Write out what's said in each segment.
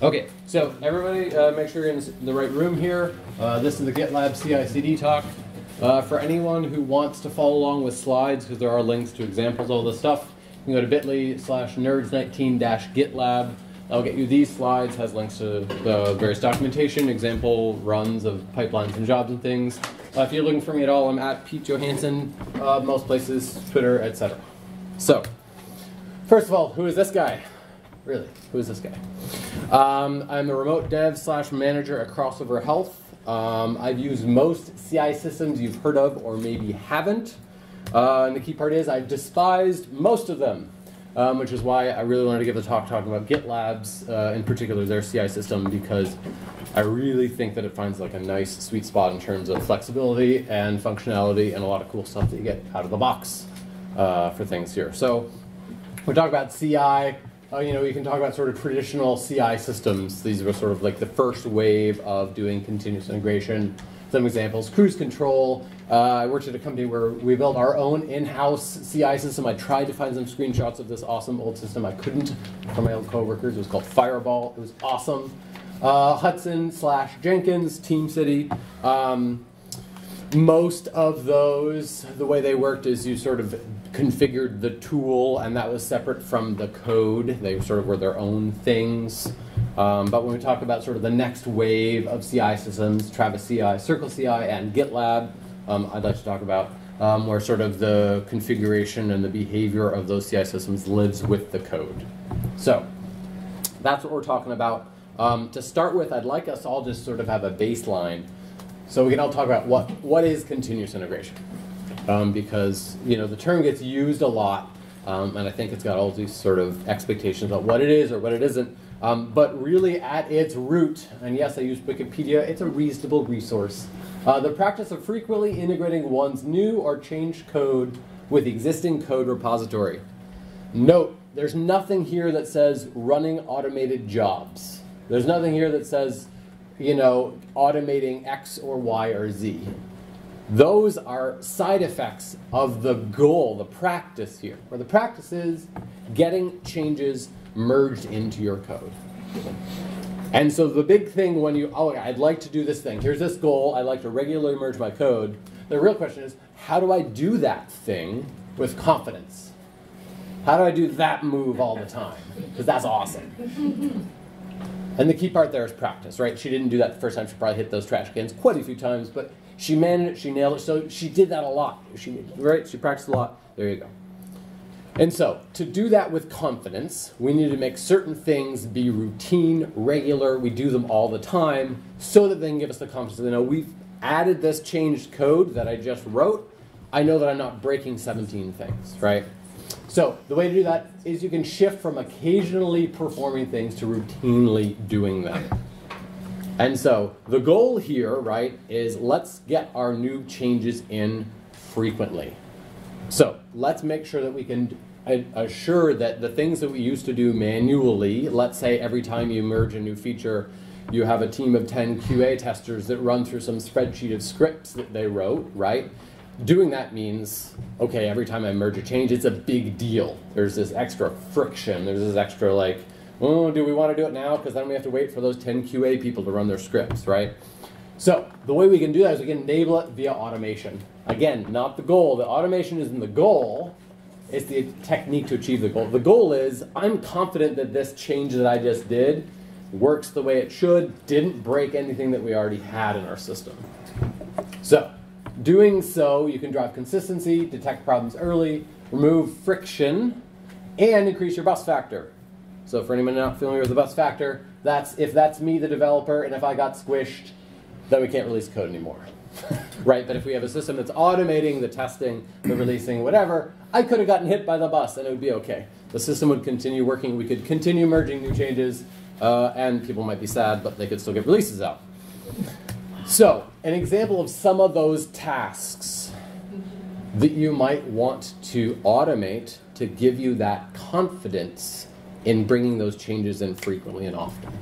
Okay, so everybody make sure you're in the right room here. This is the GitLab CI/CD talk. For anyone who wants to follow along with slides, because there are links to examples of all this stuff, you can go to bit.ly/nerds19-GitLab. That'll get you these slides, has links to the various documentation, example runs of pipelines and jobs and things. If you're looking for me at all, I'm at Pete Johanson, most places, Twitter, etc. So, first of all, who is this guy? Really, who is this guy? I'm a remote dev/manager at Crossover Health. I've used most CI systems you've heard of or maybe haven't. And the key part is I've despised most of them, which is why I really wanted to give the talk talking about GitLab's, in particular their CI system, because I really think that it finds like a nice sweet spot in terms of flexibility and functionality and a lot of cool stuff that you get out of the box for things here. So we're talking about CI. You can talk about sort of traditional CI systems. These were sort of like the first wave of doing continuous integration. Some examples, cruise control. I worked at a company where we built our own in-house CI system. I tried to find some screenshots of this awesome old system. I couldn't for my old coworkers. It was called Fireball. It was awesome. Hudson/Jenkins, TeamCity. Most of those, the way they worked is you sort of configured the tool, and that was separate from the code. They sort of were their own things. But when we talk about sort of the next wave of CI systems, Travis CI, Circle CI, and GitLab, I'd like to talk about where sort of the configuration and the behavior of those CI systems lives with the code. So that's what we're talking about. To start with, I'd like us all just sort of have a baseline so we can all talk about what is continuous integration. Because the term gets used a lot, and I think it's got all these sort of expectations about what it is or what it isn't. But really at its root, and yes, I use Wikipedia, it's a reasonable resource. The practice of frequently integrating one's new or changed code with existing code repository. Note, there's nothing here that says running automated jobs. There's nothing here that says, automating X or Y or Z. Those are side effects of the goal, the practice here, where the practice is getting changes merged into your code. And so the big thing when I'd like to do this thing, here's this goal, I'd like to regularly merge my code. The real question is, how do I do that thing with confidence? How do I do that move all the time? Because that's awesome. And the key part there is practice, right? She didn't do that the first time. She probably hit those trash cans quite a few times, but she managed it, she nailed it, so she did that a lot. She practiced a lot. There you go. And so, to do that with confidence, we need to make certain things be routine, regular, we do them all the time, so that they can give us the confidence that we've added this changed code that I just wrote. I know that I'm not breaking 17 things, right? So, the way to do that is you can shift from occasionally performing things to routinely doing them. And so the goal here, right, is let's get our new changes in frequently. So let's make sure that we can assure that the things that we used to do manually, let's say every time you merge a new feature, you have a team of 10 QA testers that run through some spreadsheet of scripts that they wrote, right? Doing that means, okay, every time I merge a change, it's a big deal. There's this extra friction. There's this extra oh, do we want to do it now? Because then we have to wait for those 10 QA people to run their scripts, right? So the way we can do that is we can enable it via automation. Again, not the goal. The automation isn't the goal. It's the technique to achieve the goal. The goal is I'm confident that this change that I just did works the way it should, didn't break anything that we already had in our system. So doing so, you can drive consistency, detect problems early, remove friction, and increase your bust factor. So for anyone not familiar with the bust factor, if that's me, the developer, and if I got squished, then we can't release code anymore. Right? But if we have a system that's automating the testing, the releasing, whatever, I could have gotten hit by the bus and it would be okay. The system would continue working, we could continue merging new changes, and people might be sad, but they could still get releases out. So, an example of some of those tasks that you might want to automate to give you that confidence in bringing those changes in frequently and often.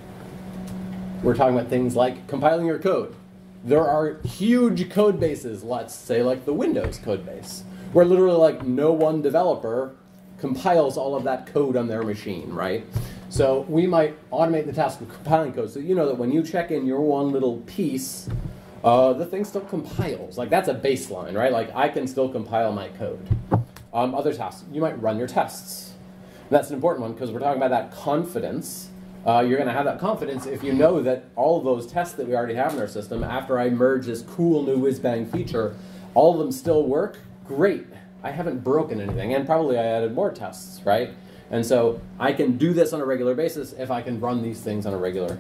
We're talking about things like compiling your code. There are huge code bases, let's say like the Windows code base, where literally no one developer compiles all of that code on their machine, right? So we might automate the task of compiling code so you know that when you check in your one little piece, the thing still compiles. Like that's a baseline, right? Like I can still compile my code. Other tasks, you might run your tests. And that's an important one because we're talking about that confidence. You're going to have that confidence if you know that all of those tests that we already have in our system, after I merge this cool new whiz-bang feature, all of them still work. Great. I haven't broken anything, and probably I added more tests, right? And so I can do this on a regular basis if I can run these things on a regular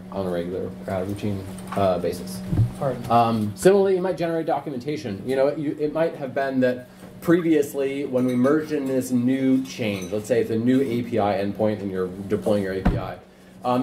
routine basis. Similarly, you might generate documentation. You know, it might have been that previously when we merged in this new change, let's say it's a new API endpoint and you're deploying your API.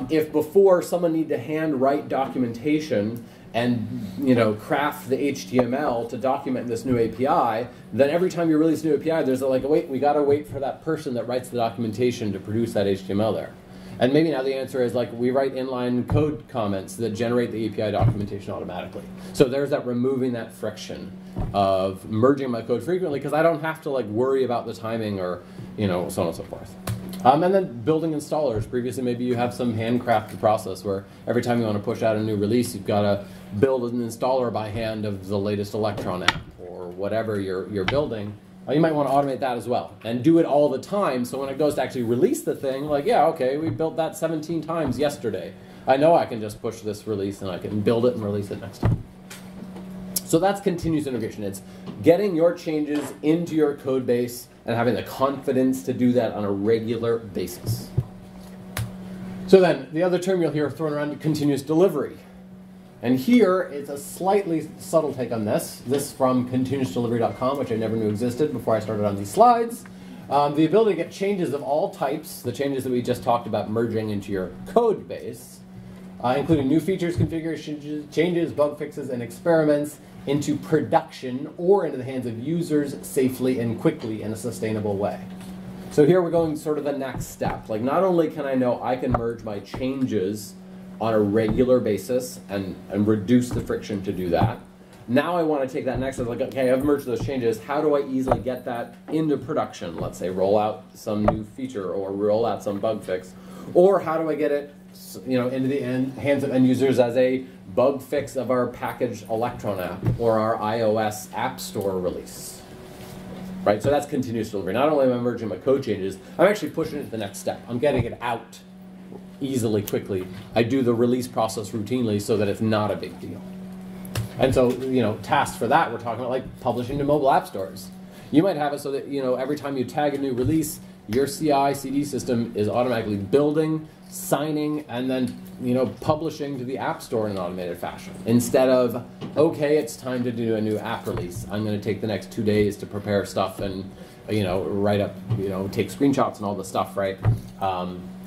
If before someone needed to hand write documentation and craft the HTML to document this new API, then every time you release a new API, there's like, wait, we got to wait for that person that writes the documentation to produce that HTML there. And maybe now the answer is like we write inline code comments that generate the API documentation automatically. So there's that removing that friction of merging my code frequently because I don't have to like worry about the timing or so on and so forth. And then building installers. Previously, maybe you have some handcrafted process where every time you want to push out a new release, you've got to build an installer by hand of the latest Electron app or whatever you're building. You might want to automate that as well and do it all the time. So when it goes to actually release the thing, like, yeah, okay, we built that 17 times yesterday. I know I can just push this release and I can build it and release it next time. So that's continuous integration. It's getting your changes into your code base and having the confidence to do that on a regular basis. So then, the other term you'll hear thrown around, continuous delivery. And here, it's a slightly subtle take on this. This from continuousdelivery.com, which I never knew existed before I started on these slides. The ability to get changes of all types, the changes that we just talked about merging into your code base, including new features, configuration changes, bug fixes, and experiments, into production or into the hands of users safely and quickly in a sustainable way. So here we're going sort of the next step. Like not only can I know I can merge my changes on a regular basis and reduce the friction to do that, now I want to take that next step, like, okay, I've merged those changes, how do I easily get that into production? Let's say roll out some new feature or roll out some bug fix. Or how do I get it into the hands of end users as a bug fix of our packaged Electron app or our iOS App Store release, right? So that's continuous delivery. Not only am I merging my code changes, I'm actually pushing it to the next step. I'm getting it out easily, quickly. I do the release process routinely so that it's not a big deal. And so, tasks for that, we're talking about like publishing to mobile app stores. You might have it so that, every time you tag a new release, your CI/CD system is automatically building, signing, and then publishing to the App Store in an automated fashion. Instead of, okay, it's time to do a new app release. I'm going to take the next 2 days to prepare stuff and write up, take screenshots and all the stuff, right?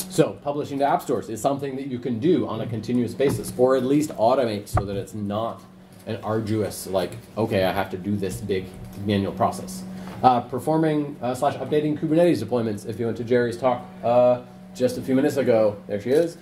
So publishing to app stores is something that you can do on a continuous basis, or at least automate so that it's not an arduous, like, okay, I have to do this big manual process. Performing / updating Kubernetes deployments. If you went to Jerry's talk just a few minutes ago, there she is.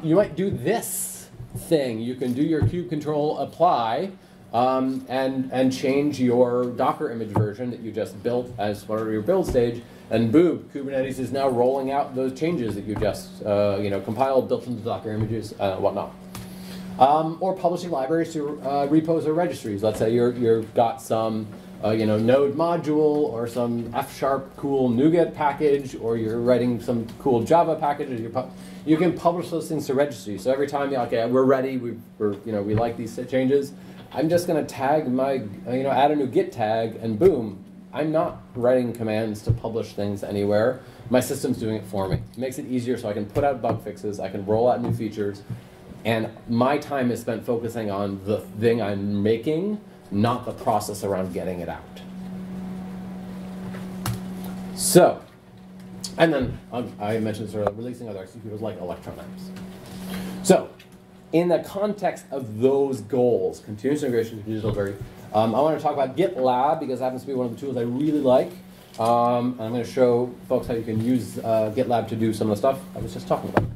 You might do this thing. You can do your kube control apply and change your Docker image version that you just built as part of your build stage, and boom, Kubernetes is now rolling out those changes that you just compiled, built into Docker images, whatnot. Or publishing libraries to repos or registries. Let's say you've got some Node module or some F# cool NuGet package, or you're writing some cool Java package. You can publish those things to registries. So every time, okay, we're ready, we like these changes. I'm just going to tag my, add a new Git tag, and boom, I'm not writing commands to publish things anywhere. My system's doing it for me. It makes it easier so I can put out bug fixes, I can roll out new features, and my time is spent focusing on the thing I'm making, not the process around getting it out. So, and then I mentioned sort of releasing other executors like Electron apps. So, in the context of those goals, continuous integration, continuous delivery, I want to talk about GitLab because it happens to be one of the tools I really like. And I'm going to show folks how you can use GitLab to do some of the stuff I was just talking about.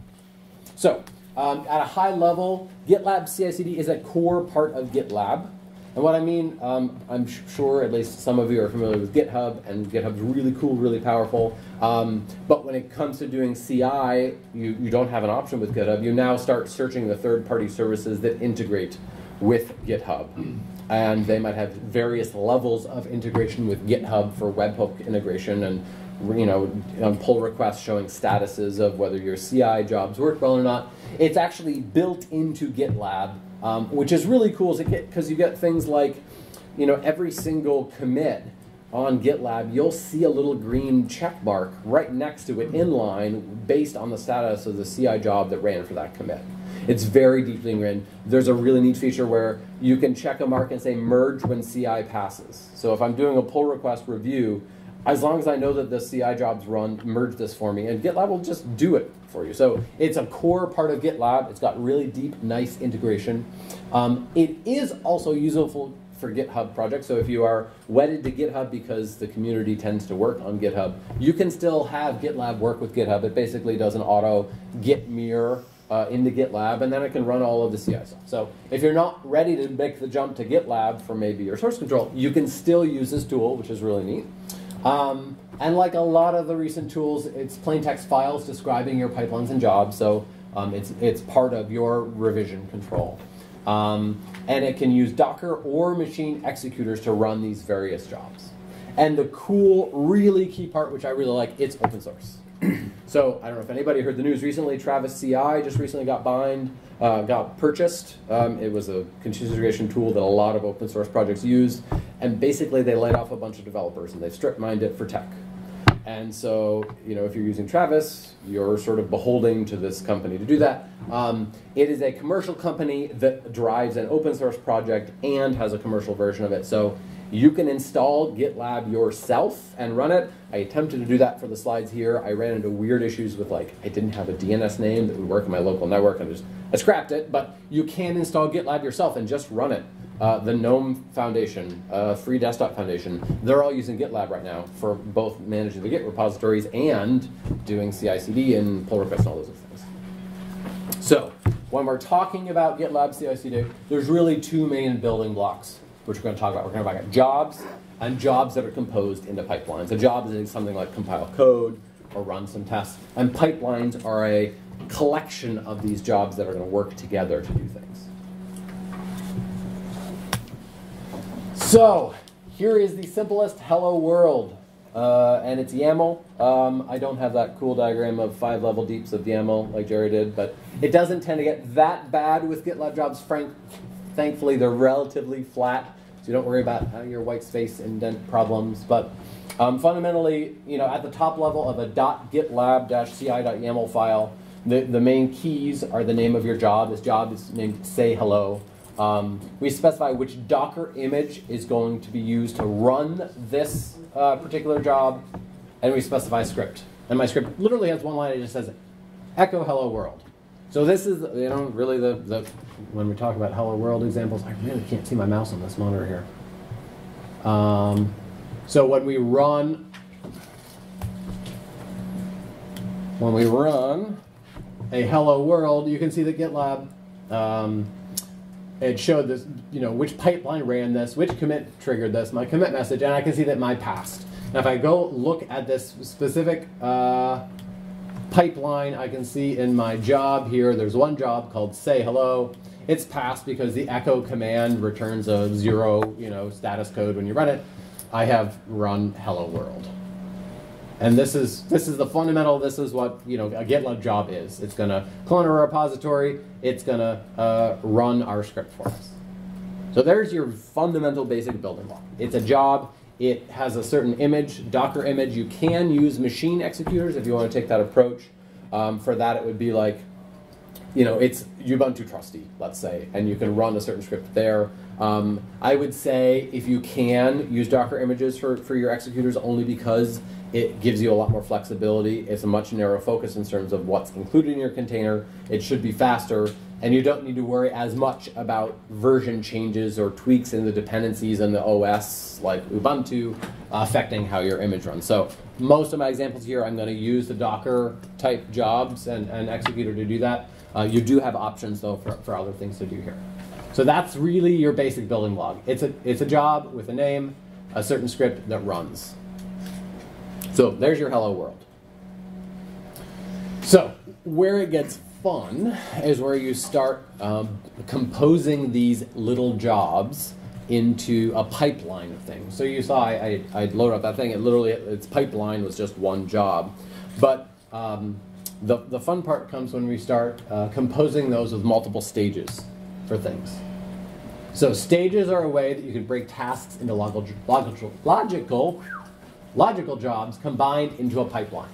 So, at a high level, GitLab CI/CD is a core part of GitLab. And what I mean, I'm sure at least some of you are familiar with GitHub, and GitHub's really cool, really powerful. But when it comes to doing CI, you don't have an option with GitHub. You now start searching the third-party services that integrate with GitHub. And they might have various levels of integration with GitHub for webhook integration and pull requests showing statuses of whether your CI jobs work well or not. It's actually built into GitLab, which is really cool because you get things like, every single commit on GitLab, you'll see a little green check mark right next to it inline based on the status of the CI job that ran for that commit. It's very deeply ingrained. There's a really neat feature where you can check a mark and say merge when CI passes. So if I'm doing a pull request review, as long as I know that the CI job's run, merge this for me, and GitLab will just do it for you. So it's a core part of GitLab. It's got really deep, nice integration. It is also useful for GitHub projects. So if you are wedded to GitHub because the community tends to work on GitHub, you can still have GitLab work with GitHub. It basically does an auto git mirror into GitLab, and then it can run all of the CI stuff. So if you're not ready to make the jump to GitLab for maybe your source control, you can still use this tool, which is really neat. And like a lot of the recent tools, it's plain text files describing your pipelines and jobs, so it's part of your revision control. And it can use Docker or machine executors to run these various jobs. And the cool, really key part, which I really like, it's open source. So I don't know if anybody heard the news recently, Travis CI just recently got purchased. It was a continuous integration tool that a lot of open source projects used. And basically they laid off a bunch of developers and they've strip mined it for tech. And so, if you're using Travis, you're sort of beholden to this company to do that. It is a commercial company that drives an open source project and has a commercial version of it. So you can install GitLab yourself and run it. I attempted to do that for the slides here. I ran into weird issues with I didn't have a DNS name that would work in my local network, and I scrapped it. But you can install GitLab yourself and just run it. The GNOME Foundation, Free Desktop Foundation, they're all using GitLab right now for both managing the Git repositories and doing CI/CD and pull requests and all those other things. So when we're talking about GitLab CI/CD, there's really two main building blocks which we're going to talk about. We're going to talk about jobs and jobs that are composed into pipelines. A job is something like compile code or run some tests, and pipelines are a collection of these jobs that are going to work together to do things. So here is the simplest hello world, and it's YAML. I don't have that cool diagram of 5 level deeps of YAML like Jerry did, but it doesn't tend to get that bad with GitLab jobs. Thankfully, they're relatively flat, so you don't worry about your white space indent problems. But fundamentally, at the top level of a .gitlab-ci.yaml file, the main keys are the name of your job. This job is named say hello. We specify which Docker image is going to be used to run this particular job, and we specify script. And my script literally has one line. It just says, echo hello world. So this is, really the when we talk about hello world examples, I really can't see my mouse on this monitor here. So when we run a hello world, you can see that GitLab, it showed this, which pipeline ran this, which commit triggered this, my commit message, and I can see that mine passed. Now if I go look at this specific pipeline, I can see in my job here, there's one job called say hello. It's passed because the echo command returns a 0, status code when you run it. I have run hello world. And this is the fundamental, this is what a GitLab job is. It's going to clone a repository, it's going to run our script for us. So there's your fundamental basic building block. It's a job, it has a certain image, Docker image. You can use machine executors if you want to take that approach. For that it would be like, it's Ubuntu trusty, let's say, and you can run a certain script there. I would say if you can use Docker images for your executors, only because it gives you a lot more flexibility. It's a much narrower focus in terms of what's included in your container. It should be faster, and you don't need to worry as much about version changes or tweaks in the dependencies in the OS, like Ubuntu, affecting how your image runs. So most of my examples here, I'm going to use the Docker type jobs and executor to do that. You do have options, though, for other things to do here. So that's really your basic building block. It's a job with a name, a certain script that runs. So there's your hello world. So where it gets fun is where you start composing these little jobs into a pipeline of things. So you saw I loaded up that thing. Its pipeline was just one job. But the fun part comes when we start composing those with multiple stages for things. So stages are a way that you can break tasks into logical jobs combined into a pipeline.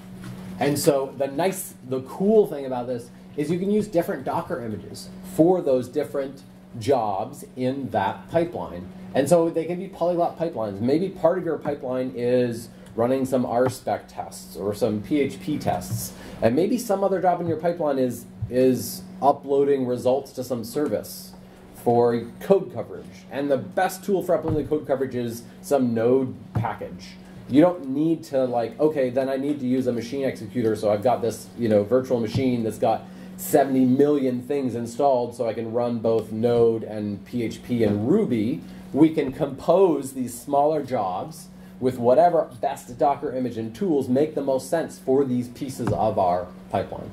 And so the cool thing about this is you can use different Docker images for those different jobs in that pipeline. And so they can be polyglot pipelines. Maybe part of your pipeline is running some RSpec tests or some PHP tests. And maybe some other job in your pipeline is uploading results to some service for code coverage. And the best tool for uploading code coverage is some node package. You don't need to okay, then I need to use a machine executor, so I've got this virtual machine that's got 70 million things installed so I can run both Node and PHP and Ruby. We can compose these smaller jobs with whatever best Docker image and tools make the most sense for these pieces of our pipeline.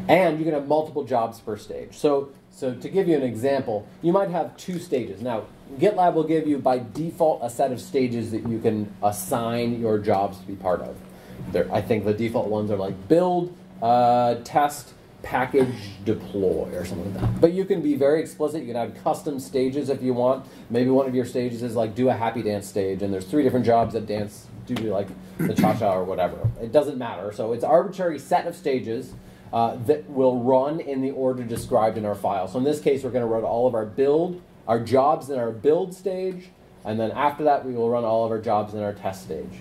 And you can have multiple jobs per stage. So to give you an example, you might have 2 stages. Now, GitLab will give you by default a set of stages that you can assign your jobs to be part of. I think the default ones are like build, test, package, deploy, or something like that. But you can be very explicit. You can add custom stages if you want. Maybe one of your stages is like do a happy dance stage, and there's 3 different jobs that dance, do like the cha-cha or whatever. It doesn't matter. So it's an arbitrary set of stages that will run in the order described in our file. So in this case, we're going to run all of our jobs in our build stage, and then after that, we will run all of our jobs in our test stage.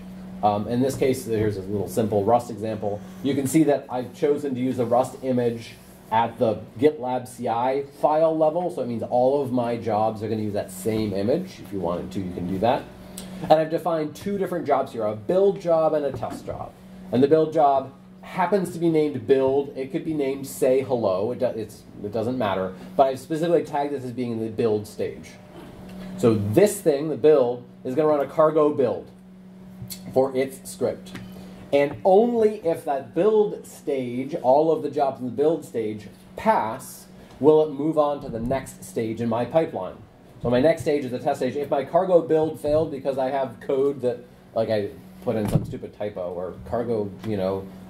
In this case, here's a little simple Rust example. You can see that I've chosen to use a Rust image at the GitLab CI file level, so it means all of my jobs are going to use that same image. If you wanted to, you can do that. And I've defined 2 different jobs here, a build job and a test job. And the build job happens to be named build. It could be named say hello. It doesn't matter. But I've specifically tagged this as being in the build stage. So this thing, the build, is going to run a cargo build for its script. And only if that build stage, all of the jobs in the build stage, pass, will it move on to the next stage in my pipeline. So my next stage is the test stage. If my cargo build failed because I have code that, I put in some stupid typo, or cargo,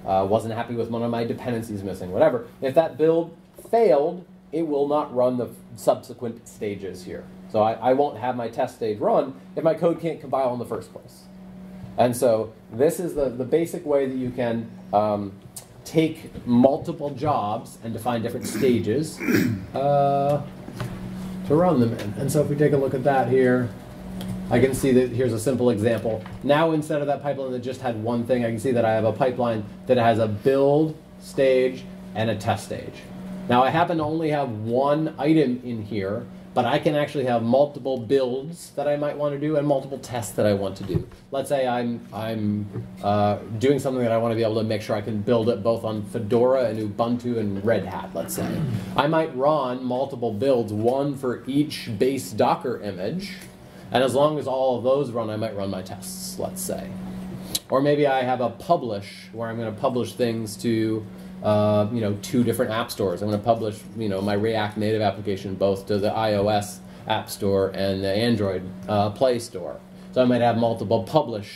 wasn't happy with one of my dependencies missing, whatever. If that build failed, it will not run the subsequent stages here. So I won't have my test stage run if my code can't compile in the first place. And so this is the basic way that you can take multiple jobs and define different stages to run them in. And so if we take a look at that here, I can see that here's a simple example. Now instead of that pipeline that just had one thing, I can see that I have a pipeline that has a build stage and a test stage. Now I happen to only have one item in here, but I can actually have multiple builds that I might want to do and multiple tests that I want to do. Let's say I'm doing something that I want to be able to make sure I can build it both on Fedora and Ubuntu and Red Hat, let's say. I might run multiple builds, one for each base Docker image, and as long as all of those run, I might run my tests, let's say. Or maybe I have a publish, where I'm going to publish things to 2 different app stores. I'm going to publish, my React Native application both to the iOS App Store and the Android Play Store. So I might have multiple publish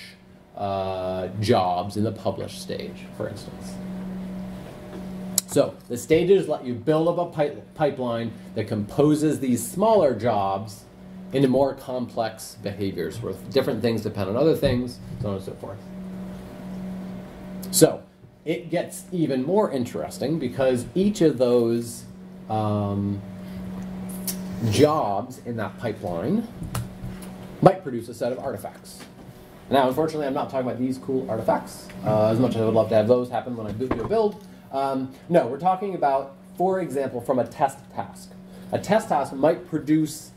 jobs in the publish stage, for instance. So the stages let you build up a pipeline that composes these smaller jobs into more complex behaviors where different things depend on other things, so on and so forth. So it gets even more interesting because each of those jobs in that pipeline might produce a set of artifacts. Now, unfortunately, I'm not talking about these cool artifacts, as much as I would love to have those happen when I do a build. No, we're talking about, for example, from a test task. A test task might produce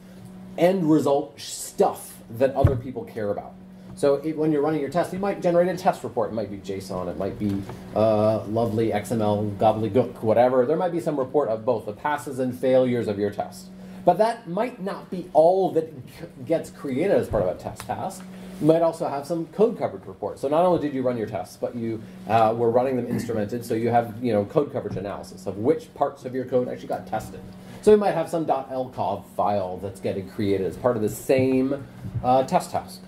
end result stuff that other people care about. So when you're running your test, you might generate a test report. It might be JSON, it might be lovely XML, gobbledygook, whatever. There might be some report of both the passes and failures of your test. But that might not be all that gets created as part of a test task. You might also have some code coverage report. So not only did you run your tests, but you were running them instrumented, so you have code coverage analysis of which parts of your code actually got tested. So you might have some .lcov file that's getting created as part of the same test task.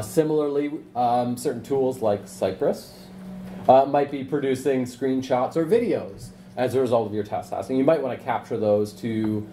Similarly, certain tools like Cypress might be producing screenshots or videos as a result of your test task. And you might want to capture those to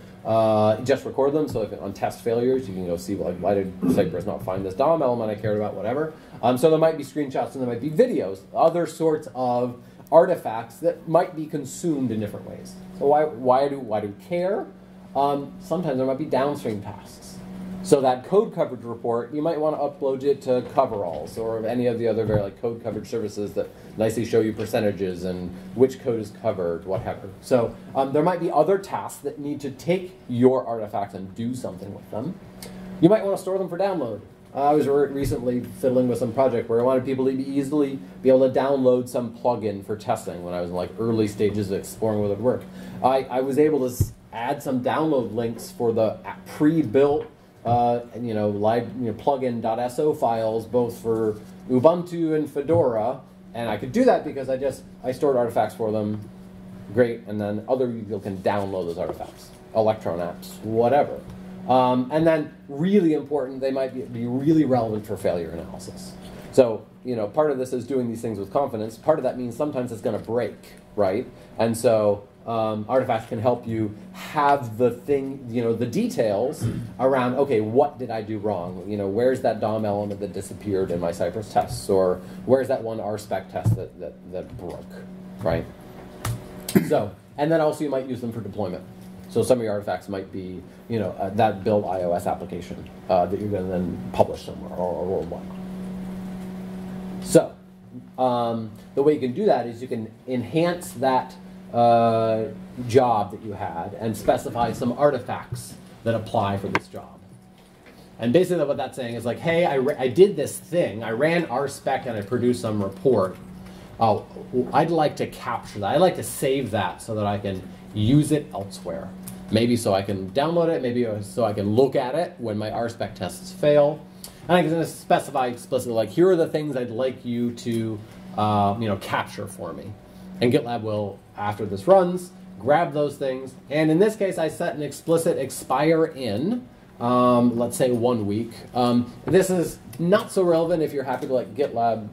just record them. So if on test failures, you can go see, like, why did Cypress not find this DOM element I cared about, whatever. So there might be screenshots and there might be videos, other sorts of artifacts that might be consumed in different ways. So why do care? Sometimes there might be downstream tasks. So that code coverage report, you might want to upload it to coveralls or any of the other code coverage services that nicely show you percentages and which code is covered, whatever. So there might be other tasks that need to take your artifacts and do something with them. You might want to store them for download. I was recently fiddling with some project where I wanted people to easily be able to download some plugin for testing when I was in early stages of exploring whether it would work. I was able to add some download links for the pre-built plugin.so files both for Ubuntu and Fedora, and I could do that because I stored artifacts for them. Great, and then other people can download those artifacts, Electron apps, whatever. And then really important, they might be really relevant for failure analysis. So part of this is doing these things with confidence. Part of that means sometimes it's going to break, right? And so artifacts can help you have the the details around, okay, what did I do wrong? Where's that DOM element that disappeared in my Cypress tests? Or where's that one RSpec test that broke, right? So, and then also you might use them for deployment. So some of your artifacts might be, that build iOS application that you're going to then publish somewhere or what. So the way you can do that is you can enhance that job that you had and specify some artifacts that apply for this job. And basically what that's saying is like, hey, I did this thing. I ran RSpec and I produced some report. Oh, I'd like to capture that. I'd like to save that so that I can use it elsewhere. Maybe so I can download it, maybe so I can look at it when my RSpec tests fail. And I'm going to specify explicitly, like, here are the things I'd like you to capture for me. And GitLab will, after this runs, grab those things. And in this case, I set an explicit expire in, let's say 1 week. This is not so relevant if you're happy to let GitLab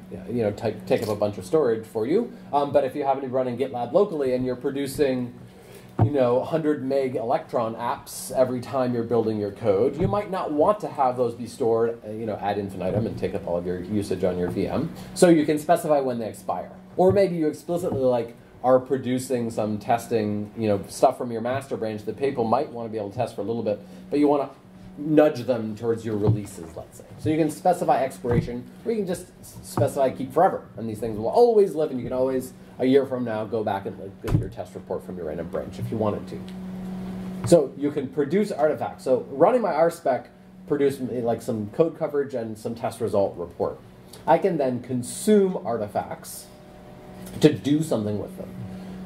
take up a bunch of storage for you. But if you happen to be running GitLab locally and you're producing 100 meg Electron apps every time you're building your code, you might not want to have those be stored ad infinitum and take up all of your usage on your VM. So you can specify when they expire. Or maybe you explicitly are producing some testing stuff from your master branch that people might want to be able to test for a little bit, but you want to nudge them towards your releases, let's say. So you can specify expiration, or you can just specify keep forever, and these things will always live, and you can always, a year from now, go back and look at your test report from your random branch if you wanted to. So you can produce artifacts. So running my RSpec produced some code coverage and some test result report. I can then consume artifacts to do something with them.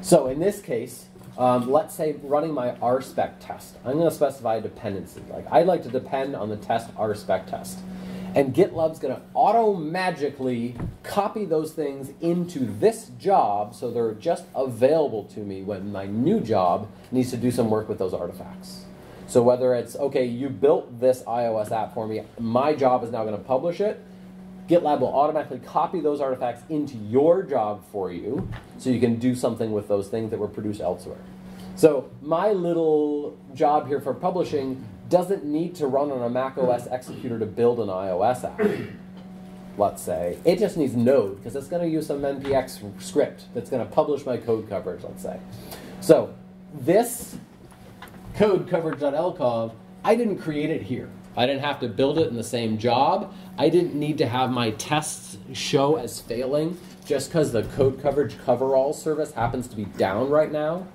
So in this case, let's say running my RSpec test, I'm going to specify a dependency. I'd like to depend on the test RSpec test. And GitLab's going to auto-magically copy those things into this job so they're just available to me when my new job needs to do some work with those artifacts. So whether it's, okay, you built this iOS app for me, my job is now going to publish it, GitLab will automatically copy those artifacts into your job for you so you can do something with those things that were produced elsewhere. So my little job here for publishing doesn't need to run on a macOS executor to build an iOS app, let's say. It just needs Node because it's going to use some npx script that's going to publish my code coverage, let's say. So this code coverage.lcov, I didn't create it here. I didn't have to build it in the same job. I didn't need to have my tests show as failing just because the code coverage coverall service happens to be down right now.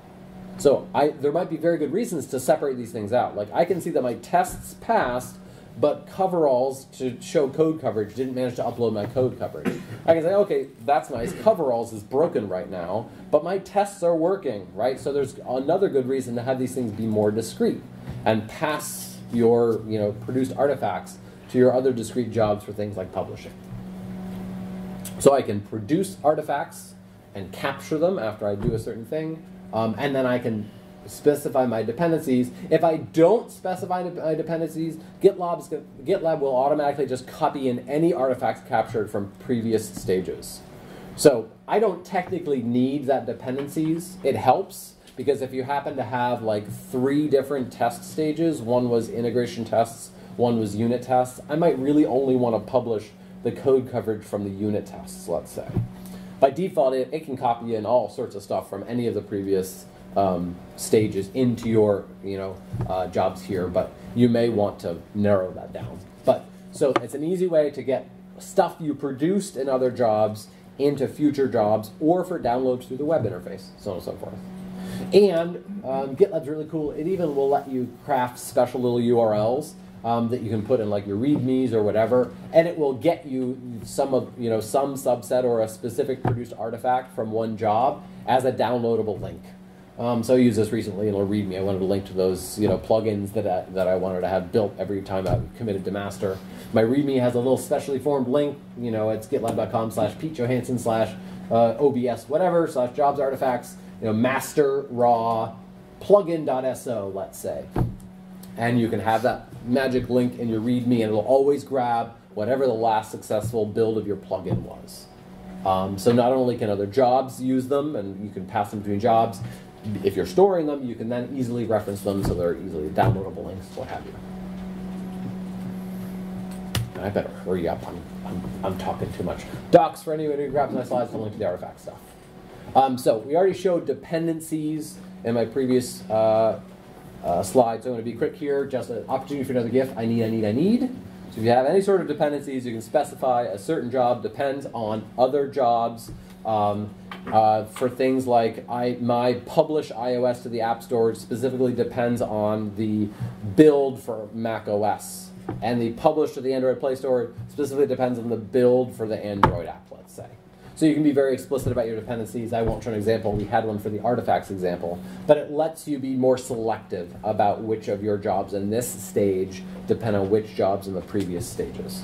So there might be very good reasons to separate these things out. I can see that my tests passed, but coveralls to show code coverage didn't manage to upload my code coverage. I can say, okay, that's nice. Coveralls is broken right now, but my tests are working, right? So there's another good reason to have these things be more discrete and pass your produced artifacts to your other discrete jobs for things like publishing. So I can produce artifacts and capture them after I do a certain thing, and then I can specify my dependencies. If I don't specify my dependencies, GitLab will automatically just copy in any artifacts captured from previous stages. So I don't technically need that dependencies. It helps, because if you happen to have like 3 different test stages, one was integration tests, one was unit tests, I might really only want to publish the code coverage from the unit tests, let's say. By default, it can copy in all sorts of stuff from any of the previous stages into your jobs here, but you may want to narrow that down. But so it's an easy way to get stuff you produced in other jobs into future jobs, or for download through the web interface, so on and so forth. And GitLab's really cool. It even will let you craft special little URLs that you can put in like your READMEs or whatever, and it will get you some subset or a specific produced artifact from one job as a downloadable link. So I used this recently in a README. I wanted to link to those plugins that I wanted to have built every time I committed to master. My README has a little specially formed link. It's gitlab.com/PeteJohanson/OBS whatever /jobs artifacts master raw plugin.so, let's say. And you can have that magic link in your README, and it'll always grab whatever the last successful build of your plugin was. So not only can other jobs use them, and you can pass them between jobs, if you're storing them, you can then easily reference them, so they're easily downloadable links, what have you. I better hurry up. I'm talking too much. Docs for anyone who grabs my slides to link to the artifact stuff. So we already showed dependencies in my previous slide, so I'm going to be quick here. Just an opportunity for another GIF. I need. So if you have any sort of dependencies, you can specify a certain job depends on other jobs. For things like my publish iOS to the App Store specifically depends on the build for Mac OS. And the publish to the Android Play Store specifically depends on the build for the Android app, let's say. So you can be very explicit about your dependencies. I won't show an example. We had one for the artifacts example. But it lets you be more selective about which of your jobs in this stage depend on which jobs in the previous stages.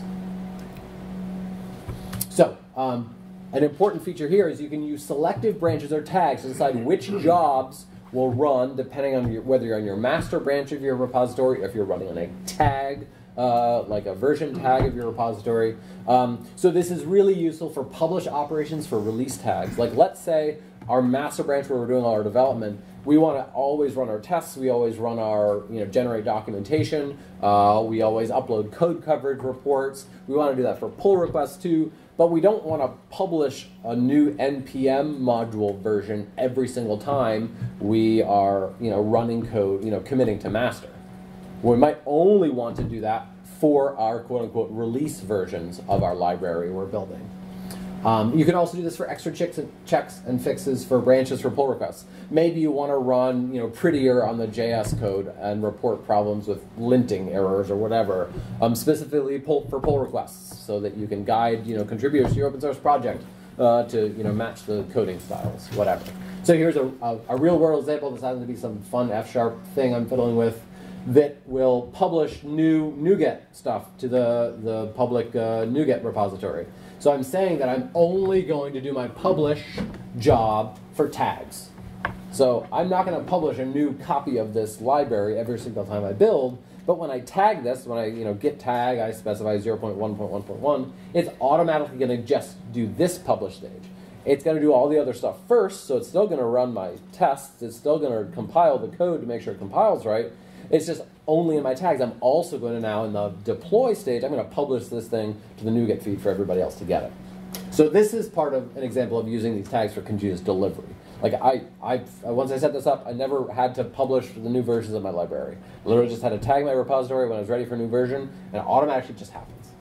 So an important feature here is you can use selective branches or tags to decide which jobs will run depending on whether you're on your master branch of your repository, or if you're running on a tag, like a version tag of your repository. So this is really useful for publish operations for release tags. Like let's say our master branch where we're doing all our development, we want to always run our tests, we always run our generate documentation, we always upload code coverage reports, we want to do that for pull requests too, but we don't want to publish a new NPM module version every single time we are running code, committing to master. We might only want to do that for our quote-unquote release versions of our library we're building. You can also do this for extra checks and fixes for branches for pull requests. Maybe you want to run prettier on the JS code and report problems with linting errors or whatever, specifically for pull requests, so that you can guide contributors to your open source project to match the coding styles, whatever. So here's a real world example. This happens to be some fun F# thing I'm fiddling with that will publish new NuGet stuff to the public NuGet repository. So I'm saying that I'm only going to do my publish job for tags. So I'm not going to publish a new copy of this library every single time I build, but when I tag this, when I git tag, I specify 0.1.1.1, it's automatically going to just do this publish stage. It's going to do all the other stuff first, so it's still going to run my tests, it's still going to compile the code to make sure it compiles right. It's just only in my tags. I'm also going to now, in the deploy stage, I'm going to publish this thing to the NuGet feed for everybody else to get it. So this is part of an example of using these tags for continuous delivery. Like once I set this up, I never had to publish the new versions of my library. I literally just had to tag my repository when I was ready for a new version, and it automatically just happens.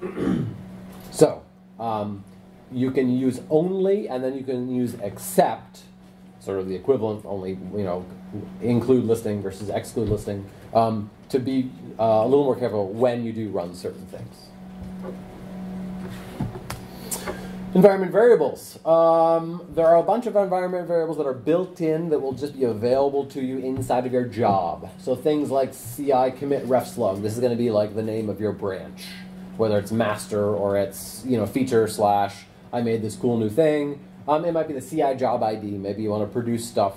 So you can use only, and then you can use except sort of the equivalent, only include listing versus exclude listing, to be a little more careful when you do run certain things. Environment variables. There are a bunch of environment variables that are built in that will just be available to you inside of your job. So things like CI commit ref slug. This is going to be like the name of your branch, whether it's master or it's feature slash I made this cool new thing. It might be the CI job ID. Maybe you want to produce stuff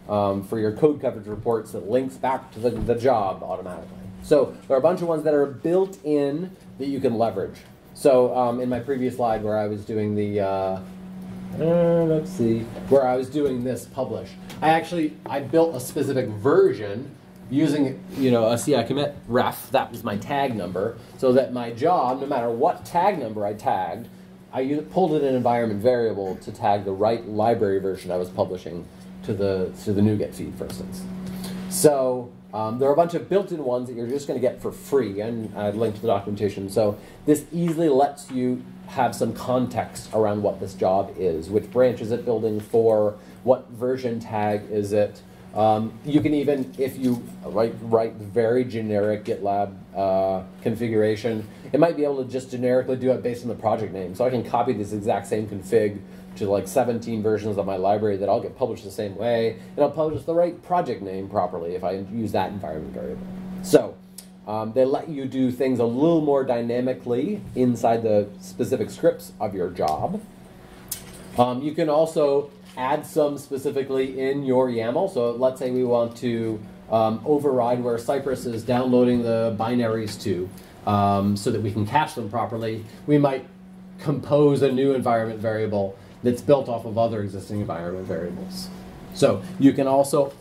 for your code coverage reports that links back to the job automatically. So there are a bunch of ones that are built in that you can leverage. So in my previous slide where I was doing the, where I was doing this publish, I built a specific version using a CI commit ref. That was my tag number, so that my job, no matter what tag number I tagged, I pulled in an environment variable to tag the right library version I was publishing to the NuGet feed, for instance. So there are a bunch of built-in ones that you're just going to get for free, and I linked to the documentation. So this easily lets you have some context around what this job is. Which branch is it building for? What version tag is it? You can even, if you write very generic GitLab configuration, it might be able to just generically do it based on the project name. So I can copy this exact same config to like 17 versions of my library that all get published the same way, and I'll publish the right project name properly if I use that environment variable. So they let you do things a little more dynamically inside the specific scripts of your job. You can also add some specifically in your YAML. So let's say we want to override where Cypress is downloading the binaries to, so that we can cache them properly. We might compose a new environment variable that's built off of other existing environment variables. So you can also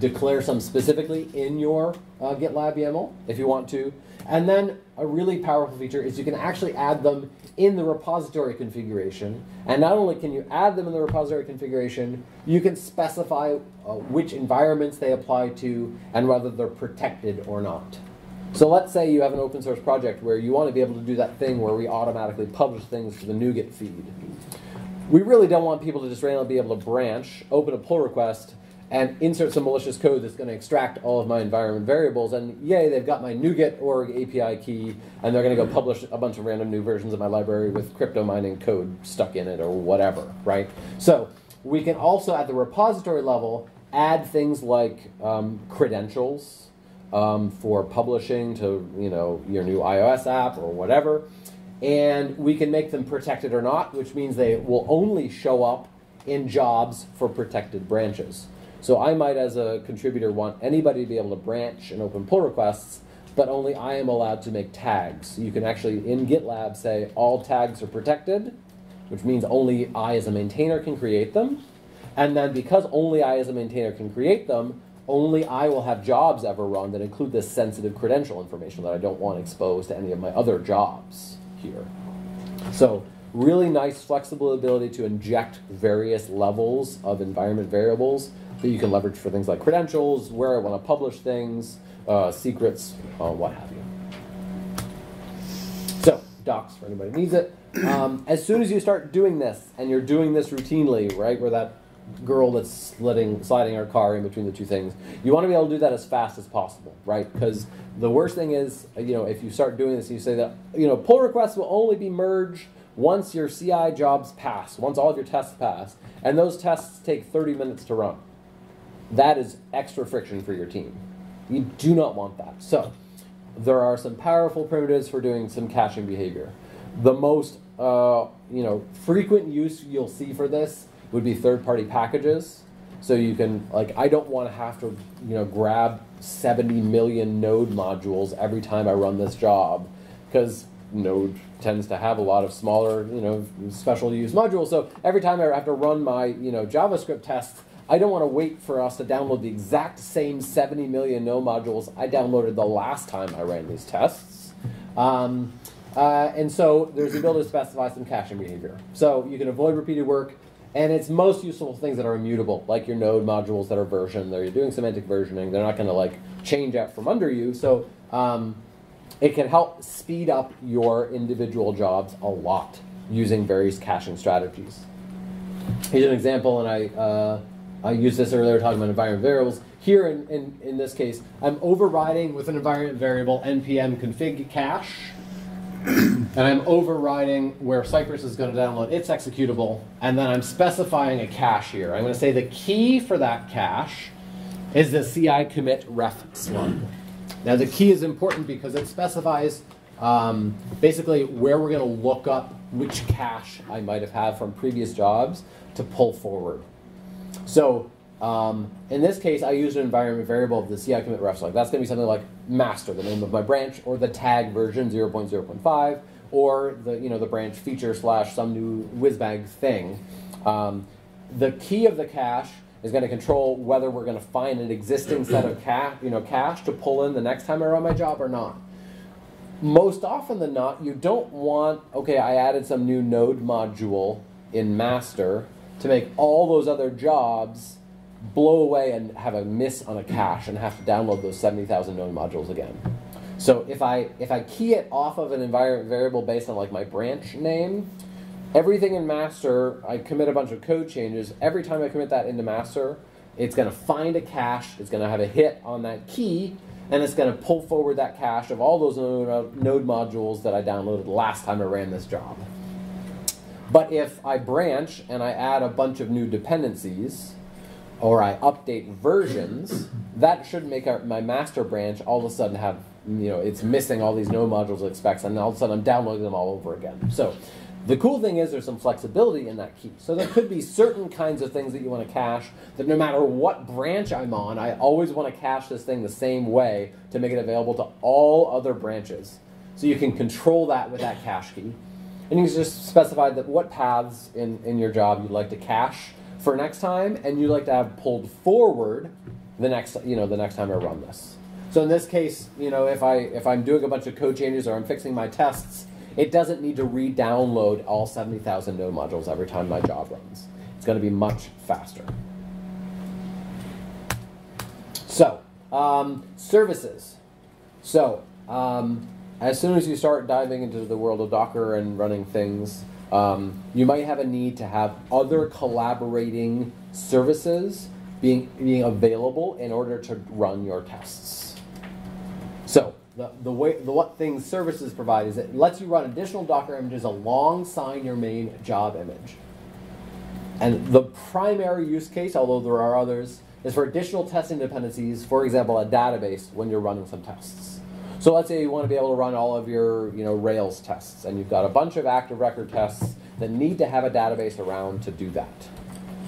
declare some specifically in your GitLab YAML if you want to. And then a really powerful feature is you can actually add them in the repository configuration. And not only can you add them in the repository configuration, you can specify which environments they apply to and whether they're protected or not. So let's say you have an open source project where you want to be able to do that thing where we automatically publish things to the NuGet feed. We really don't want people to just randomly be able to branch, open a pull request, and insert some malicious code that's going to extract all of my environment variables, and yay, they've got my NuGet org API key, and they're going to go publish a bunch of random new versions of my library with crypto mining code stuck in it or whatever, right? So we can also, at the repository level, add things like credentials for publishing to your new iOS app or whatever. And we can make them protected or not, which means they will only show up in jobs for protected branches. So I might, as a contributor, want anybody to be able to branch and open pull requests, but only I am allowed to make tags. You can actually, in GitLab, say all tags are protected, which means only I as a maintainer can create them. And then because only I as a maintainer can create them, only I will have jobs ever run that include this sensitive credential information that I don't want exposed to any of my other jobs here. So really nice flexible ability to inject various levels of environment variables that you can leverage for things like credentials, where I want to publish things, secrets, what have you. So docs for anybody who needs it. As soon as you start doing this, and you're doing this routinely, right, where that girl that's sliding her car in between the two things, you want to be able to do that as fast as possible, right? Because the worst thing is, if you start doing this and you say that, pull requests will only be merged once your CI jobs pass, once all of your tests pass, and those tests take 30 minutes to run. That is extra friction for your team. You do not want that. So there are some powerful primitives for doing some caching behavior. The most frequent use you'll see for this would be third-party packages. So you can, I don't want to have to, grab 70 million node modules every time I run this job, because Node tends to have a lot of smaller, special use modules. So every time I have to run my, JavaScript tests, I don't want to wait for us to download the exact same 70 million node modules I downloaded the last time I ran these tests. And so there's the ability to specify some caching behavior. So you can avoid repeated work. And it's most useful for things that are immutable, like your node modules that are versioned. They're doing semantic versioning. They're not going to change out from under you. So it can help speed up your individual jobs a lot using various caching strategies. Here's an example, and I used this earlier talking about environment variables. Here in this case, I'm overriding with an environment variable npm config cache, and I'm overriding where Cypress is going to download its executable, and then I'm specifying a cache here. I'm going to say the key for that cache is the CI commit ref slug. Now the key is important because it specifies basically where we're going to look up which cache I might have had from previous jobs to pull forward. So in this case, I used an environment variable of the CI commit ref slug. That's going to be something like master, the name of my branch, or the tag version 0.0.5, or the branch feature / some new whizbag thing. The key of the cache is going to control whether we're going to find an existing set of cache to pull in the next time I run my job or not. Most often than not, you don't want, okay, I added some new node module in master to make all those other jobs blow away and have a miss on a cache and have to download those 70,000 node modules again. So if I key it off of an environment variable based on like my branch name, everything in master, I commit a bunch of code changes. Every time I commit that into master, it's going to find a cache, it's going to have a hit on that key, and it's going to pull forward that cache of all those node modules that I downloaded last time I ran this job. But if I branch and I add a bunch of new dependencies, or I update versions, that should make my master branch all of a sudden have, it's missing all these node modules it expects, and all of a sudden I'm downloading them all over again. So the cool thing is there's some flexibility in that key. So there could be certain kinds of things that you want to cache that no matter what branch I'm on, I always want to cache this thing the same way to make it available to all other branches. So you can control that with that cache key. And you can just specify that what paths in your job you'd like to cache for next time, and you'd like to have pulled forward the next time I run this. So in this case, if I'm doing a bunch of code changes or I'm fixing my tests, it doesn't need to re-download all 70,000 node modules every time my job runs. It's going to be much faster. So, services. So, as soon as you start diving into the world of Docker and running things, you might have a need to have other collaborating services being available in order to run your tests. So, what things services provide is it lets you run additional Docker images alongside your main job image. And the primary use case, although there are others, is for additional testing dependencies, for example, a database when you're running some tests. So let's say you want to be able to run all of your Rails tests, and you've got a bunch of active record tests that need to have a database around to do that.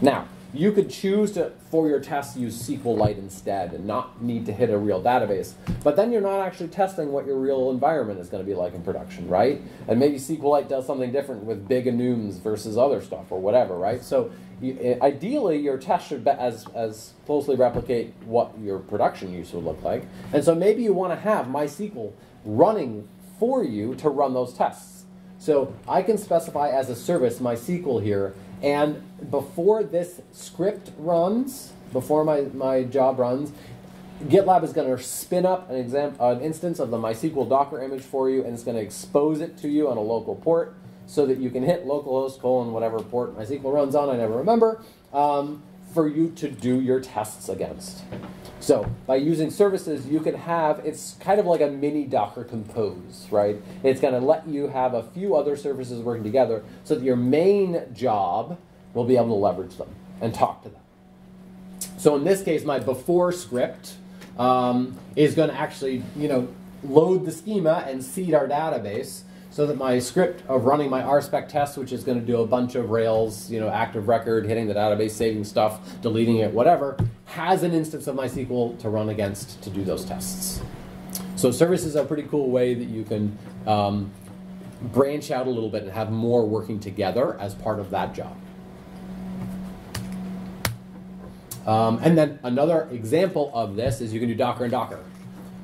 Now, you could choose to, for your tests, use SQLite instead and not need to hit a real database. But then you're not actually testing what your real environment is going to be like in production, right? And maybe SQLite does something different with big enums versus other stuff or whatever, right? So ideally, your test should as closely replicate what your production use would look like. And so maybe you want to have MySQL running for you to run those tests. So I can specify as a service MySQL here. And before this script runs, before my job runs, GitLab is going to spin up an instance of the MySQL Docker image for you, and it's going to expose it to you on a local port so that you can hit localhost : whatever port MySQL runs on, I never remember, for you to do your tests against. So by using services, you can have, it's kind of like a mini Docker Compose, right? It's going to let you have a few other services working together so that your main job will be able to leverage them and talk to them. So in this case, my before script is going to actually, load the schema and seed our database so that my script of running my RSpec test, which is going to do a bunch of Rails, active record, hitting the database, saving stuff, deleting it, whatever, has an instance of MySQL to run against to do those tests. So services are a pretty cool way that you can branch out a little bit and have more working together as part of that job. And then another example of this is you can do Docker and Docker.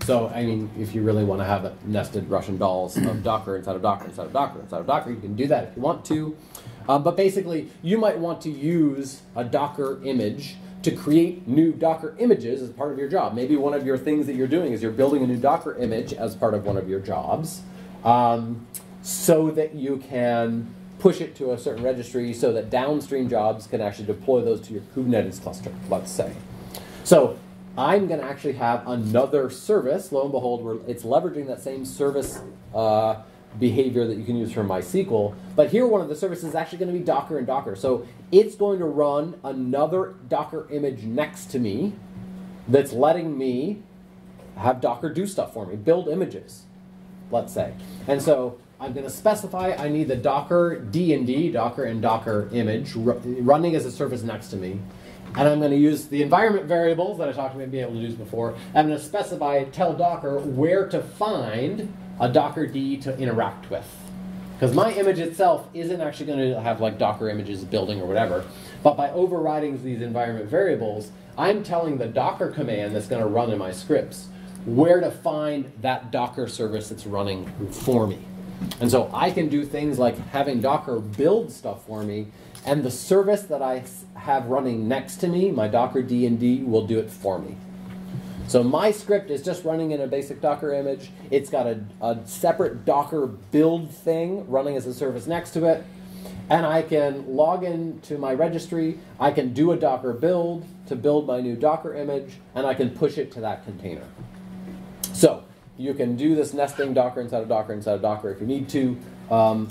So, I mean, if you really want to have nested Russian dolls of Docker inside of Docker, inside of Docker, inside of Docker, you can do that if you want to. But basically, you might want to use a Docker image to create new Docker images as part of your job. Maybe one of your things that you're doing is you're building a new Docker image as part of one of your jobs so that you can push it to a certain registry so that downstream jobs can actually deploy those to your Kubernetes cluster, let's say. So I'm going to actually have another service, lo and behold, it's leveraging that same service behavior that you can use from MySQL. But here one of the services is actually going to be Docker and Docker. So it's going to run another Docker image next to me that's letting me have Docker do stuff for me, build images, let's say. And so I'm going to specify I need the Docker D&D, Docker and Docker image, running as a service next to me. And I'm going to use the environment variables that I talked about being able to use before. I'm going to specify, tell Docker where to find a Docker D to interact with. Because my image itself isn't actually going to have like Docker images building or whatever. But by overriding these environment variables, I'm telling the Docker command that's going to run in my scripts where to find that Docker service that's running for me. And so I can do things like having Docker build stuff for me, and the service that I have running next to me, my Docker D&D, will do it for me. So my script is just running in a basic Docker image. It's got a separate Docker build thing running as a service next to it. And I can log into my registry. I can do a Docker build to build my new Docker image, and I can push it to that container. So you can do this nesting Docker inside of Docker inside of Docker if you need to,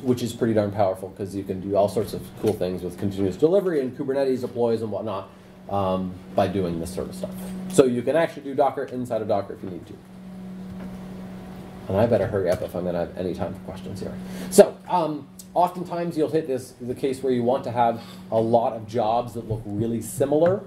which is pretty darn powerful because you can do all sorts of cool things with continuous delivery and Kubernetes deploys and whatnot by doing this sort of stuff. So you can actually do Docker inside of Docker if you need to. And I better hurry up if I'm going to have any time for questions here. So oftentimes you'll hit the case where you want to have a lot of jobs that look really similar.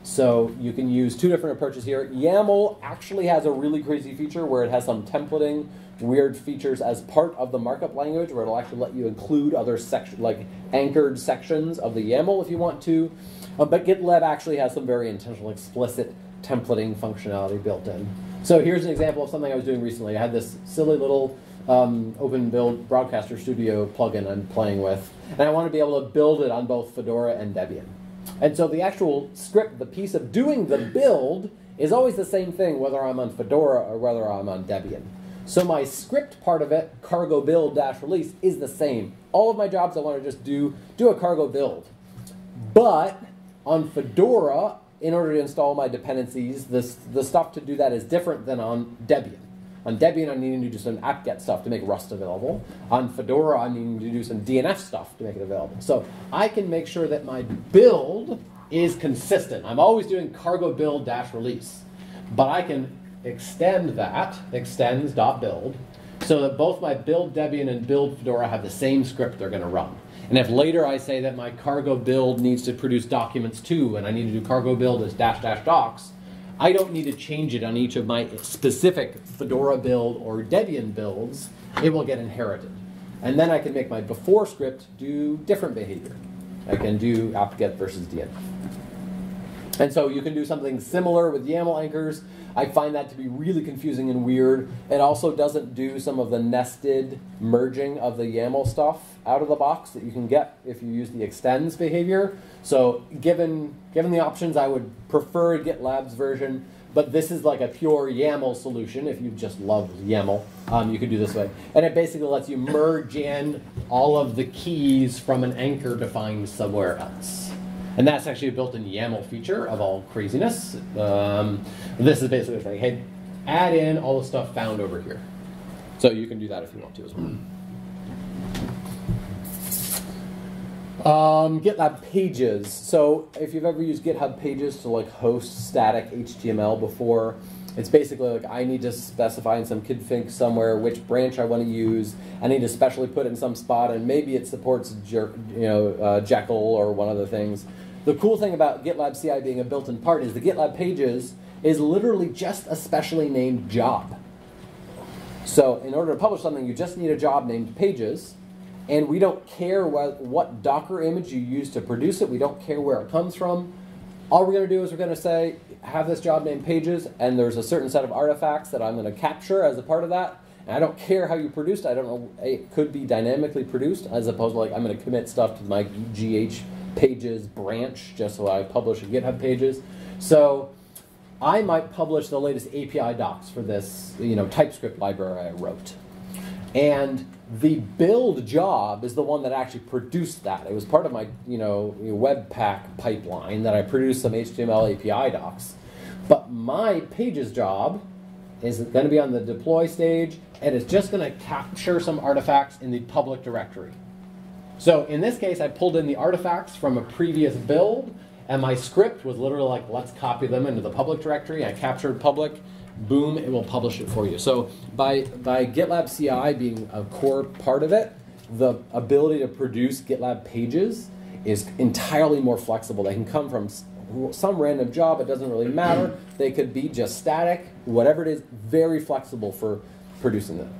So you can use two different approaches here. YAML actually has a really crazy feature where it has some templating weird features as part of the markup language, where it'll actually let you include other like anchored sections of the YAML if you want to. But GitLab actually has some very intentional explicit templating functionality built in. So here's an example of something I was doing recently. I had this silly little open build Broadcaster Studio plugin I'm playing with, and I want to be able to build it on both Fedora and Debian. And so the actual script, the piece of doing the build, is always the same thing whether I'm on Fedora or whether I'm on Debian. So my script part of it, cargo build dash release, is the same. All of my jobs I want to just do a cargo build. But on Fedora, in order to install my dependencies, the stuff to do that is different than on Debian. On Debian, I'm needing to do some apt-get stuff to make Rust available. On Fedora, I'm needing to do some DNF stuff to make it available. So I can make sure that my build is consistent. I'm always doing cargo build dash release. But I can extend that, extends.build, so that both my build Debian and build Fedora have the same script they're going to run. And if later I say that my cargo build needs to produce documents too, and I need to do cargo build as dash dash docs, I don't need to change it on each of my specific Fedora build or Debian builds. It will get inherited. And then I can make my before script do different behavior. I can do apt-get versus DNF. And so you can do something similar with YAML anchors. I find that to be really confusing and weird. It also doesn't do some of the nested merging of the YAML stuff out of the box that you can get if you use the extends behavior. So given the options, I would prefer GitLab's version, but this is like a pure YAML solution. If you just love YAML, you could do this way. And it basically lets you merge in all of the keys from an anchor defined somewhere else. And that's actually a built-in YAML feature of all craziness. This is basically saying, hey, add in all the stuff found over here. So you can do that if you want to as well. GitLab Pages. So if you've ever used GitHub Pages to like host static HTML before, it's basically like I need to specify in some config somewhere which branch I want to use. I need to specially put it in some spot, and maybe it supports Jekyll or one of the things. The cool thing about GitLab CI being a built-in part is the GitLab Pages is literally just a specially named job. So in order to publish something, you just need a job named Pages, and we don't care what Docker image you use to produce it. We don't care where it comes from. All we're going to do is we're going to say, have this job named Pages, and there's a certain set of artifacts that I'm going to capture as a part of that. And I don't care how you produced it. I don't know. It could be dynamically produced, as opposed to like I'm going to commit stuff to my GH Pages branch just so I publish a GitHub Pages. So I might publish the latest API docs for this TypeScript library I wrote. And the build job is the one that actually produced that. It was part of my Webpack pipeline that I produced some HTML API docs. But my Pages job is going to be on the deploy stage, and it's just going to capture some artifacts in the public directory. So in this case, I pulled in the artifacts from a previous build, and my script was literally like, let's copy them into the public directory. I captured public, boom, it will publish it for you. So by GitLab CI being a core part of it, the ability to produce GitLab Pages is entirely more flexible. They can come from some random job, it doesn't really matter. They could be just static, whatever it is, very flexible for producing them.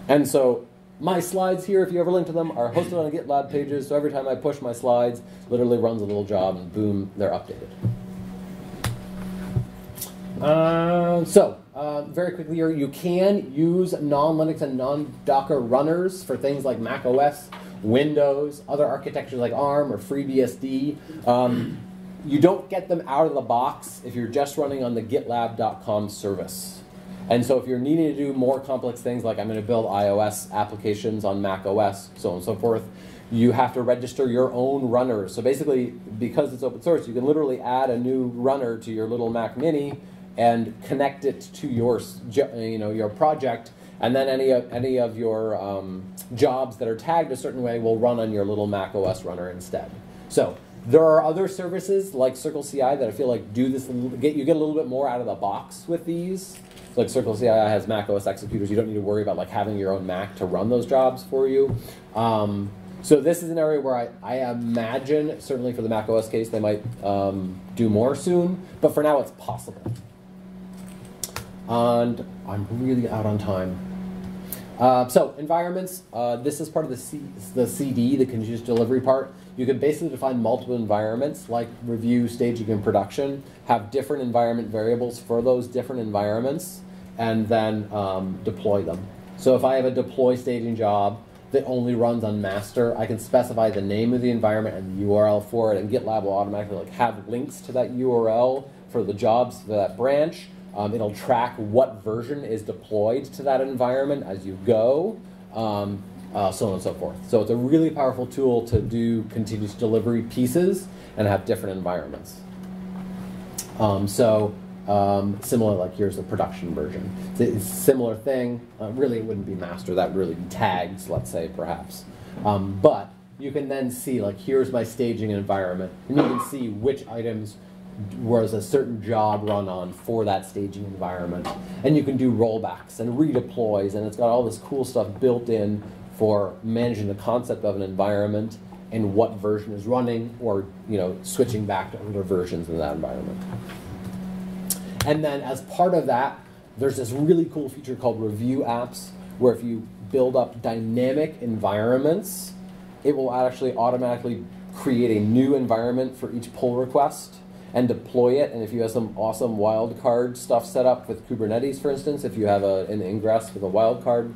And so my slides here, if you ever link to them, are hosted on GitLab Pages, so every time I push my slides, literally runs a little job, and boom, they're updated. Very quickly here, you can use non-Linux and non-Docker runners for things like Mac OS, Windows, other architectures like ARM or FreeBSD. You don't get them out of the box if you're just running on the GitLab.com service. And so if you're needing to do more complex things, like I'm going to build iOS applications on Mac OS, so on and so forth, you have to register your own runners. So basically, because it's open source, you can literally add a new runner to your little Mac Mini and connect it to your project, and then any of your jobs that are tagged a certain way will run on your little Mac OS runner instead. So there are other services like Circle CI that I feel like do this. You get a little bit more out of the box with these. So like Circle CI has Mac OS executors. You don't need to worry about like having your own Mac to run those jobs for you. So this is an area where I imagine, certainly for the Mac OS case, they might do more soon. But for now, it's possible. And I'm really out on time. So environments, this is part of the CD, the continuous delivery part. You can basically define multiple environments like review, staging, and production, have different environment variables for those different environments, and then deploy them. So if I have a deploy staging job that only runs on master, I can specify the name of the environment and the URL for it, and GitLab will automatically have links to that URL for the jobs for that branch. It'll track what version is deployed to that environment as you go, so on and so forth. So it's a really powerful tool to do continuous delivery pieces and have different environments. Similar, like here's the production version. It's a similar thing. Really, it wouldn't be master. That would really be tags, let's say, perhaps. But you can then see, like, here's my staging environment. And you can see which items was a certain job run on for that staging environment. And you can do rollbacks and redeploys, and it's got all this cool stuff built in for managing the concept of an environment and what version is running, or switching back to older versions in that environment. And then as part of that, there's this really cool feature called review apps, where if you build up dynamic environments, it will actually automatically create a new environment for each pull request and deploy it. And if you have some awesome wildcard stuff set up with Kubernetes, for instance, if you have an ingress with a wildcard,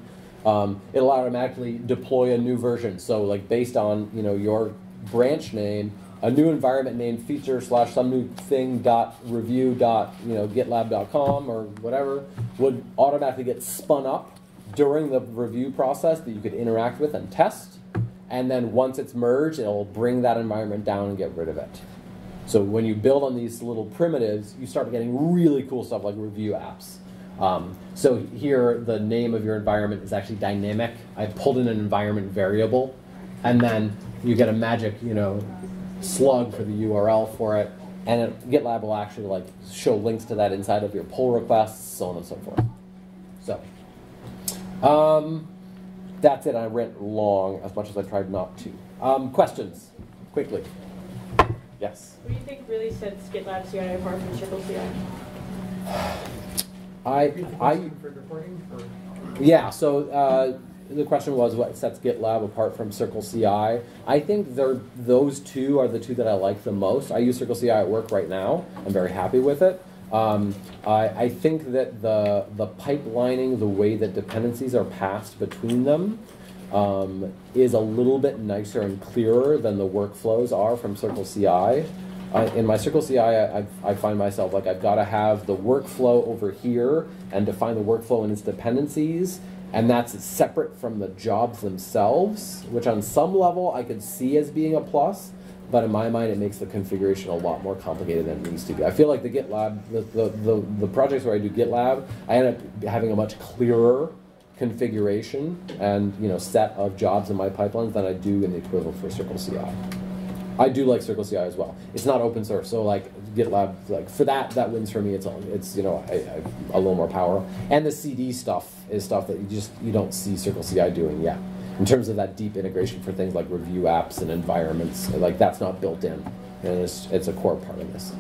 it'll automatically deploy a new version. So like based on your branch name, a new environment named feature / some new thing .review .gitlab.com or whatever would automatically get spun up during the review process that you could interact with and test. And then once it's merged, it'll bring that environment down and get rid of it. So when you build on these little primitives, you start getting really cool stuff like review apps. So here, the name of your environment is actually dynamic. I pulled in an environment variable, and then you get a magic, slug for the URL for it, and GitLab will actually show links to that inside of your pull requests, so on and so forth. So that's it. I went long as much as I tried not to. Questions, quickly. Yes. What do you think really sets GitLab CI apart from Circle CI? Yeah, so the question was what sets GitLab apart from Circle CI. I think those two are the two that I like the most. I use Circle CI at work right now. I'm very happy with it. I think that the pipelining, the way that dependencies are passed between them, is a little bit nicer and clearer than the workflows are from Circle CI. In my Circle CI, I find myself like I've got to have the workflow over here and define the workflow and its dependencies, and that's separate from the jobs themselves, which on some level I could see as being a plus, but in my mind it makes the configuration a lot more complicated than it needs to be. I feel like the GitLab, the projects where I do GitLab, I end up having a much clearer configuration and set of jobs in my pipelines than I do in the equivalent for Circle CI. I do like Circle CI as well. It's not open source, so like GitLab, like for that wins for me. It's a little more power, and the CD stuff is stuff that you don't see Circle CI doing yet. In terms of that deep integration for things like review apps and environments, like that's not built in, and it's a core part of this.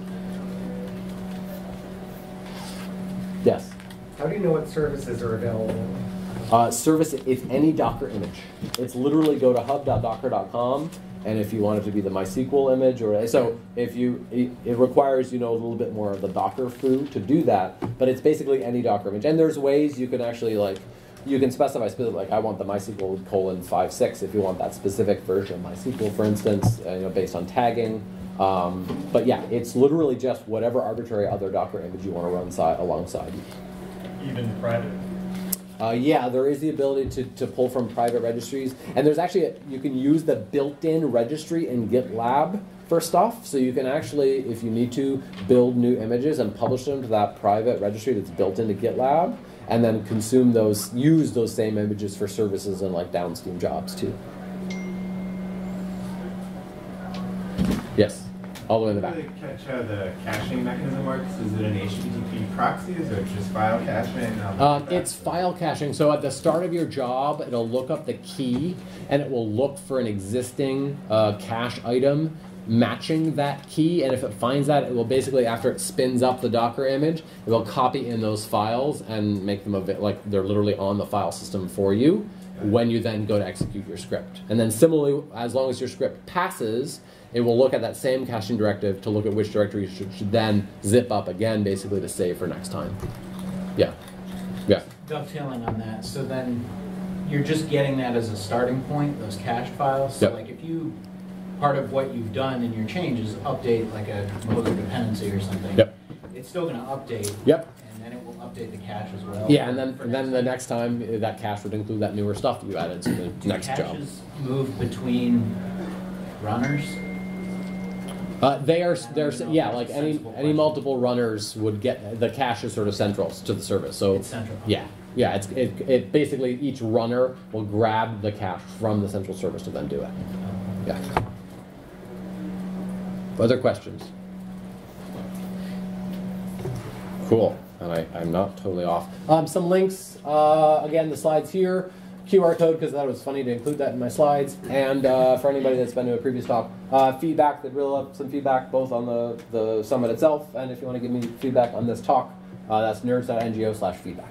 Yes. How do you know what services are available? Service, if any Docker image. It's literally go to hub.docker.com, and if you want it to be the MySQL image, or so if it requires a little bit more of the Docker foo to do that, but it's basically any Docker image. And there's ways you can actually you can specify specifically, I want the MySQL :56 if you want that specific version of MySQL, for instance, based on tagging. But yeah, it's literally just whatever arbitrary other Docker image you want to run alongside. Even private? Yeah, there is the ability to pull from private registries, and there's actually you can use the built-in registry in GitLab for stuff. So you can actually, if you need to, build new images and publish them to that private registry that's built into GitLab, and then use those same images for services and like downstream jobs too. Yes. All the way in the back. I didn't really catch how the caching mechanism works. Is it an HTTP proxy? Is it just file caching? It's file caching. So at the start of your job, it'll look up the key, and it will look for an existing cache item matching that key. And if it finds that, it will basically, after it spins up the Docker image, it will copy in those files and make them like they're literally on the file system for you when you then go to execute your script. And then similarly, as long as your script passes, it will look at that same caching directive to look at which directory you should then zip up again, basically to save for next time. Yeah. Yeah. Dovetailing on that, so then you're just getting that as a starting point, those cached files. So like if part of what you've done in your change is update like a composer dependency or something, it's still going to update. And then it will update the cache as well. Yeah, and then the next time that cache would include that newer stuff that you added to the next job. Do caches move between runners? They're like any multiple runners would get the cache is sort of central to the service. So it's central. Yeah. It basically each runner will grab the cache from the central service to then do it. Yeah. Other questions? Cool. And I'm not totally off. Some links. Again, the slides here. QR code, because that was funny to include that in my slides. And for anybody that's been to a previous talk, feedback, that really love some feedback both on the summit itself, and if you want to give me feedback on this talk, that's nerds.ngo/feedback.